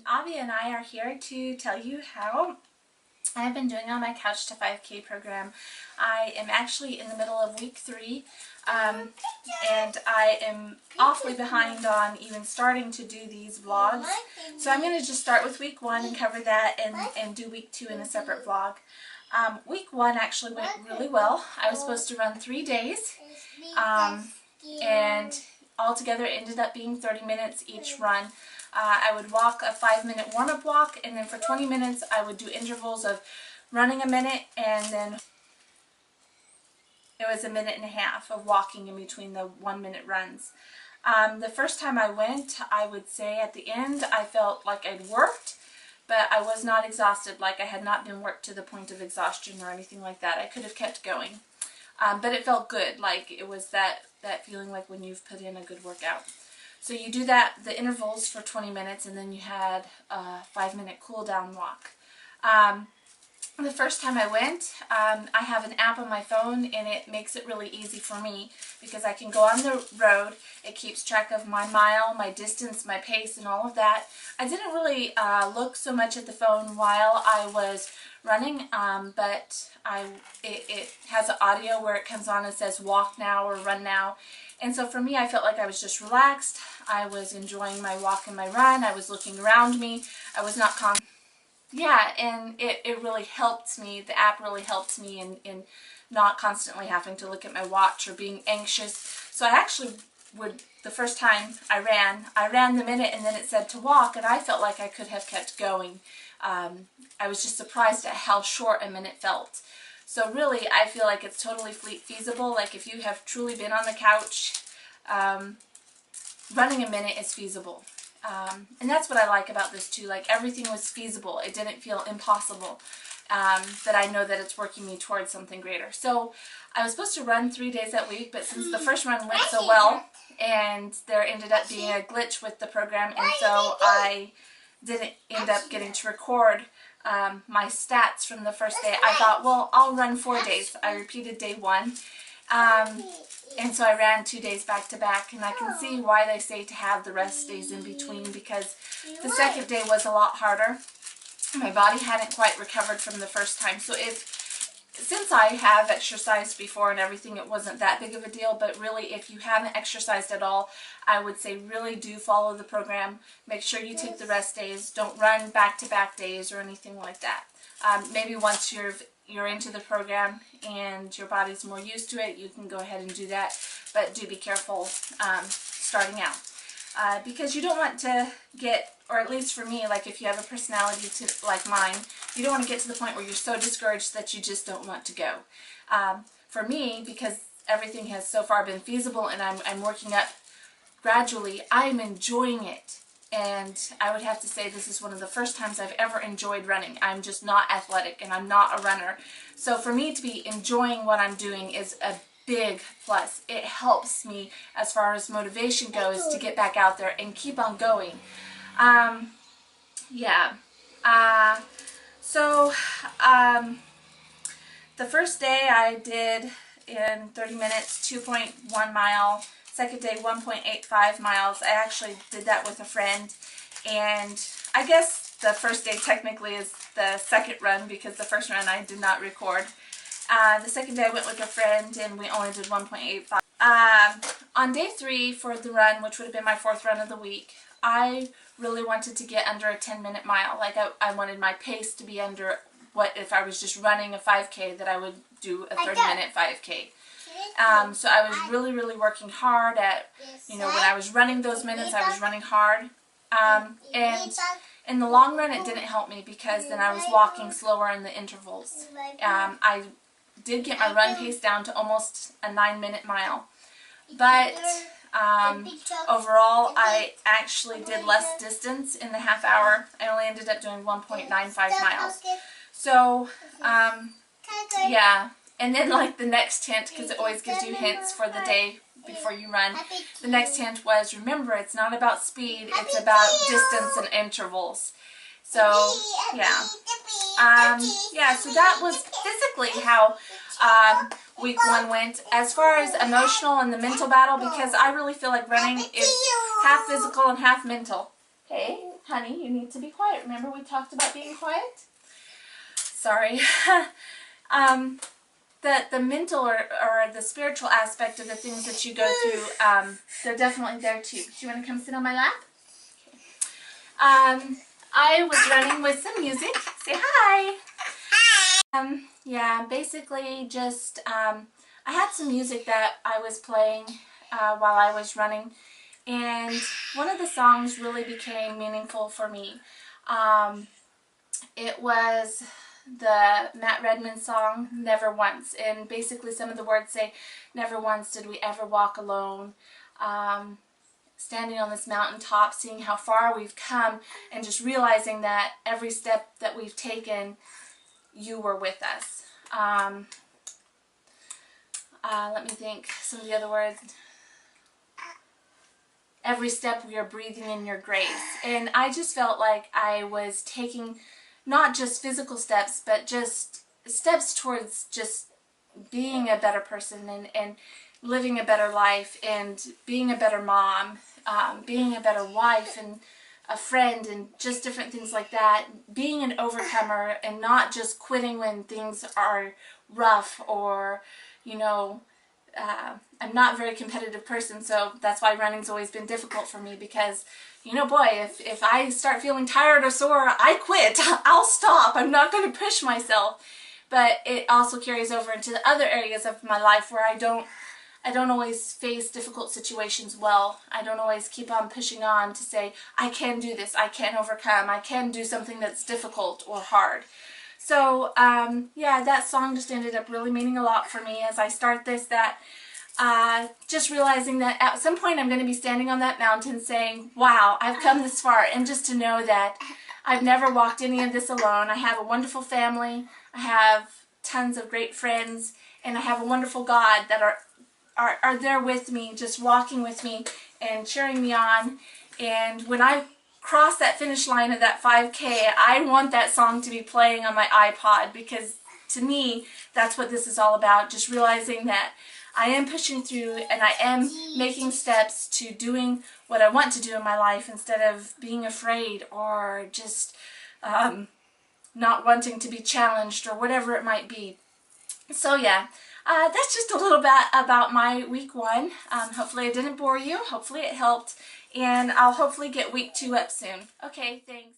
Avi and I are here to tell you how I've been doing on my Couch to 5K program. I am actually in the middle of week 3, and I am awfully behind on even starting to do these vlogs. So I'm going to just start with week 1 and cover that, and do week 2 in a separate vlog. Week 1 actually went really well. I was supposed to run 3 days, and altogether it ended up being 30 minutes each run. I would walk a 5-minute warm-up walk, and then for 20 minutes I would do intervals of running a minute, and then it was a minute and a half of walking in between the 1-minute runs. The first time I went, I would say at the end I felt like I'd worked, but I was not exhausted, like I had not been worked to the point of exhaustion or anything like that. I could have kept going, but it felt good, like it was that feeling like when you've put in a good workout. So you do the intervals for 20 minutes, and then you had a 5-minute cool down walk. The first time I went, I have an app on my phone, and it makes it really easy for me because I can go on the road. It keeps track of my mile, my distance, my pace, and all of that. I didn't really look so much at the phone while I was running, but it has an audio where it comes on and says walk now or run now. And so for me, I felt like I was just relaxed. I was enjoying my walk and my run. I was looking around me. I was not yeah, and it really helped me. The app really helped me in not constantly having to look at my watch or being anxious. So I actually would, the first time I ran the minute, and then it said to walk, and I felt like I could have kept going. I was just surprised at how short a minute felt. So really, I feel like it's totally feasible. Like if you have truly been on the couch, running a minute is feasible. And that's what I like about this too. Like everything was feasible. It didn't feel impossible. But I know that it's working me towards something greater. So I was supposed to run 3 days that week, but since the first run went so well, and there ended up being a glitch with the program, and so I didn't end up getting to record my stats from the first day, I thought, well, I'll run 4 days. I repeated day 1. And so I ran 2 days back to back, and I can see why they say to have the rest days in between, because the second day was a lot harder. My body hadn't quite recovered from the first time. So since I have exercised before and everything, it wasn't that big of a deal, but really if you haven't exercised at all, I would say really do follow the program. Make sure you take the rest days. Don't run back-to-back days or anything like that. Maybe once you're into the program and your body's more used to it, you can go ahead and do that, but do be careful starting out. Because you don't want to get, or at least for me, like if you have a personality like mine, you don't want to get to the point where you're so discouraged that you just don't want to go. For me, because everything has so far been feasible and I'm working up gradually, I'm enjoying it. And I would have to say this is one of the first times I've ever enjoyed running. I'm just not athletic, and I'm not a runner. So for me to be enjoying what I'm doing is a big plus. It helps me as far as motivation goes to get back out there and keep on going. Yeah. The first day I did in 30 minutes 2.1 mile. Second day 1.85 miles. I actually did that with a friend, and I guess the first day technically is the second run because the first run I did not record. The second day I went with a friend and we only did 1.85. On day 3 for the run, which would have been my 4th run of the week, I really wanted to get under a 10-minute mile. Like I wanted my pace to be under what if I was just running a 5K, that I would do a 30-minute 5K. So I was really, really working hard at, when I was running those minutes, I was running hard. And in the long run, it didn't help me because then I was walking slower in the intervals. I did get my run pace down to almost a 9-minute mile. But overall, I actually did less distance in the half hour. I only ended up doing 1.95 miles. So, yeah. And then like the next hint, because it always gives you hints for the day before you run, the next hint was, remember, it's not about speed, it's about distance and intervals. So, yeah. Yeah, so that was physically how week 1 went. As far as emotional and the mental battle, because I really feel like running is half physical and half mental. Okay, honey, you need to be quiet. Remember we talked about being quiet? Sorry. The mental or the spiritual aspect of the things that you go through, they're definitely there too. Do you want to come sit on my lap? I was running with some music. Say hi. Yeah, basically just, I had some music that I was playing while I was running, and one of the songs really became meaningful for me. It was the Matt Redman song, Never Once, and basically some of the words say, never once did we ever walk alone. Standing on this mountaintop, seeing how far we've come, and just realizing that every step that we've taken, you were with us. Let me think some of the other words. Every step we are breathing in your grace. And I just felt like I was taking not just physical steps, but just steps towards just being a better person and living a better life and being a better mom, being a better wife and a friend and just different things like that. Being an overcomer and not just quitting when things are rough or, you know, I'm not a very competitive person, so that's why running's always been difficult for me because, you know, boy, if I start feeling tired or sore, I quit. I'll stop. I'm not going to push myself. But it also carries over into the other areas of my life where I don't always face difficult situations well. I don't always keep on pushing on to say, I can do this, I can overcome, I can do something that's difficult or hard. So, yeah, that song just ended up really meaning a lot for me as I start this, that just realizing that at some point I'm going to be standing on that mountain saying, wow, I've come this far, and just to know that I've never walked any of this alone. I have a wonderful family, I have tons of great friends, and I have a wonderful God that are there with me, just walking with me and cheering me on. And when I cross that finish line of that 5K, I want that song to be playing on my iPod, because to me, that's what this is all about. Just realizing that I am pushing through and I am making steps to doing what I want to do in my life instead of being afraid or just not wanting to be challenged or whatever it might be. So yeah, that's just a little bit about my week 1. Hopefully I didn't bore you. Hopefully it helped. And I'll hopefully get week 2 up soon. Okay, thanks.